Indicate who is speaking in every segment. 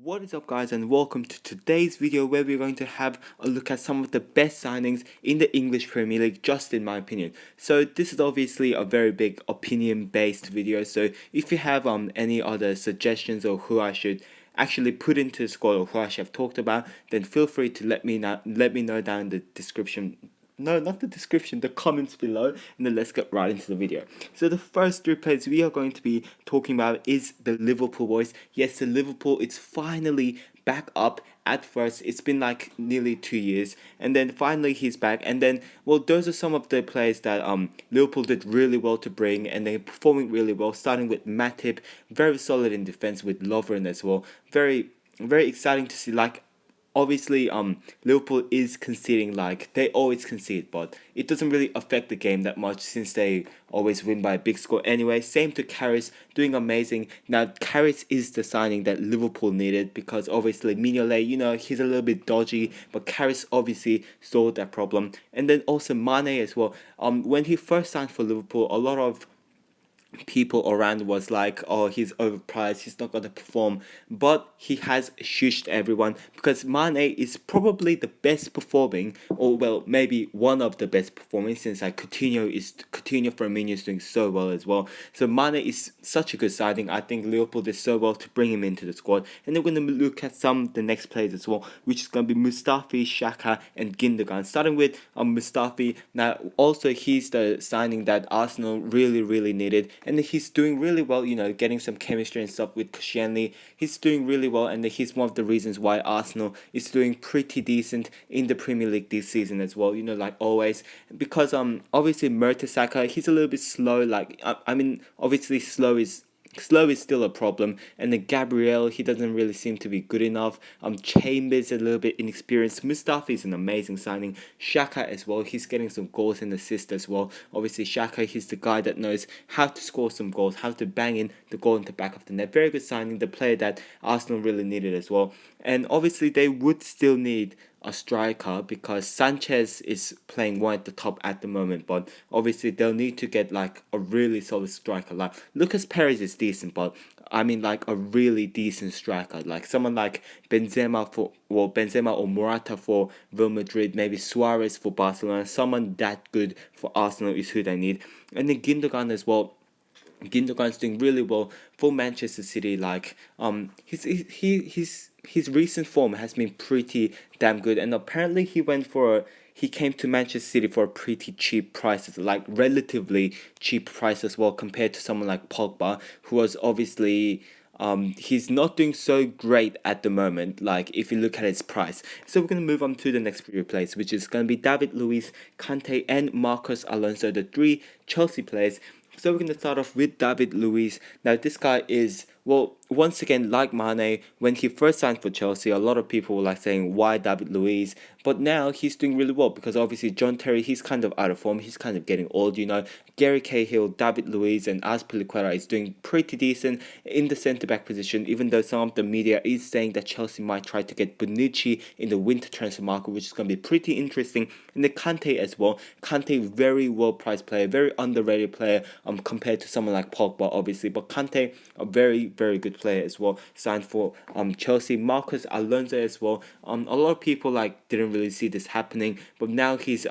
Speaker 1: What is up, guys, and welcome to today's video where we're going to have a look at some of the best signings in the English Premier League, just in my opinion. So this is obviously a very big opinion based video, so if you have any other suggestions or who I should actually put into the squad or who I should have talked about, then feel free to let me know down in the description. No, not the description, the comments below, and then let's get right into the video. So the first three players we are going to be talking about is the Liverpool boys. Yes, the Liverpool, it's finally back up. At first, it's been like nearly 2 years, and then finally he's back. And then, well, those are some of the players that Liverpool did really well to bring, and they're performing really well. Starting with Matip, very solid in defense with Lovren as well. Very exciting to see. Like, obviously Liverpool is conceding, like they always concede, but it doesn't really affect the game that much since they always win by a big score anyway. Same to Karras, doing amazing. Now Karras is the signing that Liverpool needed because obviously Mignolet, he's a little bit dodgy, but Karras obviously solved that problem. And then also Mane as well. When he first signed for Liverpool, a lot of people around was like, oh, he's overpriced, he's not going to perform, but he has shushed everyone because Mane is probably the best performing, or well, maybe one of the best performing, since like Coutinho from Firmino is doing so well as well. So Mane is such a good signing. I think Liverpool did so well to bring him into the squad. And then we're going to look at some of the next players as well, which is going to be Mustafi, Xhaka and Gundogan. Starting with Mustafi. Now also he's the signing that Arsenal really needed, and he's doing really well, getting some chemistry and stuff with Koscielny. He's doing really well, and he's one of the reasons why Arsenal is doing pretty decent in the Premier League this season as well, like always. Because obviously Mertesacker, he's a little bit slow, like I mean obviously slow is still a problem, and then Gabriel, he doesn't really seem to be good enough. Chambers a little bit inexperienced. Mustafi is an amazing signing. Xhaka as well, he's getting some goals and assists as well. Obviously Xhaka, he's the guy that knows how to score some goals, how to bang in the goal into the back of the net. Very good signing, the player that Arsenal really needed as well. And obviously they would still need a striker because Sanchez is playing one at the top at the moment, but obviously they'll need to get like a really solid striker. Like Lucas Perez is decent, but I mean like a really decent striker, like someone like Benzema or Morata for Real Madrid, maybe Suarez for Barcelona. Someone that good for Arsenal is who they need. And then Gundogan as well. Gundogan's doing really well for Manchester City. Like his recent form has been pretty damn good, and apparently he came to Manchester City for a pretty cheap price, like relatively cheap price as well compared to someone like Pogba, who was obviously he's not doing so great at the moment, like if you look at his price. So we're going to move on to the next few players, which is going to be David Luiz, Kante and Marcos Alonso, the three Chelsea players. So we're going to start off with David Luiz. Now this guy is, well, once again, like Mane, when he first signed for Chelsea, a lot of people were like saying, why David Luiz? But now he's doing really well because obviously John Terry, he's kind of out of form. He's kind of getting old, Gary Cahill, David Luiz and Azpilicueta is doing pretty decent in the centre-back position, even though some of the media is saying that Chelsea might try to get Bonucci in the winter transfer market, which is going to be pretty interesting. And the Kante as well. Kante, very well-priced player, very underrated player compared to someone like Pogba, obviously. But Kante, a very good player as well, signed for Chelsea. Marcos Alonso as well. A lot of people like didn't really see this happening, but now he's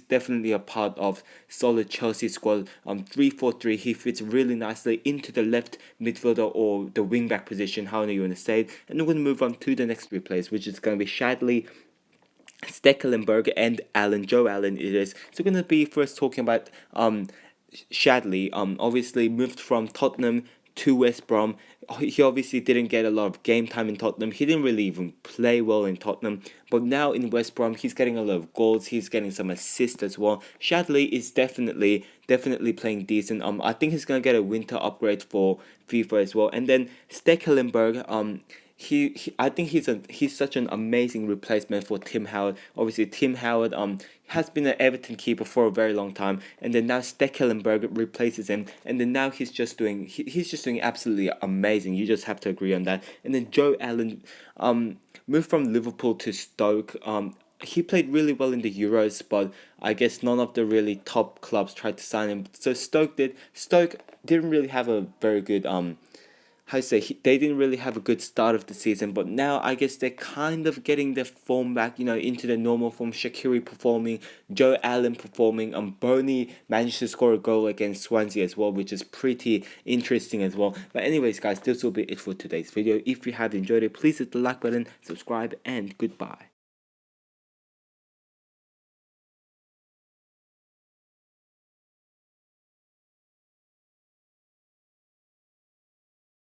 Speaker 1: definitely a part of solid Chelsea squad. 3-4-3, he fits really nicely into the left midfielder or the wing back position, however you want to say it. And we're going to move on to the next three players, which is going to be Shadley, Stekelenburg and Joe Allen it is. So we're going to be first talking about Shadley. Obviously moved from Tottenham to West Brom. He obviously didn't get a lot of game time in Tottenham. He didn't really even play well in Tottenham. But now in West Brom, he's getting a lot of goals. He's getting some assists as well. Shadley is definitely playing decent. I think he's gonna get a winter upgrade for FIFA as well. And then Stekelenburg, I think he's such an amazing replacement for Tim Howard. Obviously, Tim Howard has been an Everton keeper for a very long time, and then now Stekelenburg replaces him, and then now he's just doing absolutely amazing. You just have to agree on that. And then Joe Allen moved from Liverpool to Stoke. He played really well in the Euros, but I guess none of the really top clubs tried to sign him. So Stoke didn't really have a very good how to say, they didn't really have a good start of the season, but now I guess they're kind of getting their form back, into the normal form. Shaqiri performing, Joe Allen performing, and Burnley managed to score a goal against Swansea as well, which is pretty interesting as well. But anyways, guys, this will be it for today's video. If you have enjoyed it, please hit the like button, subscribe, and goodbye.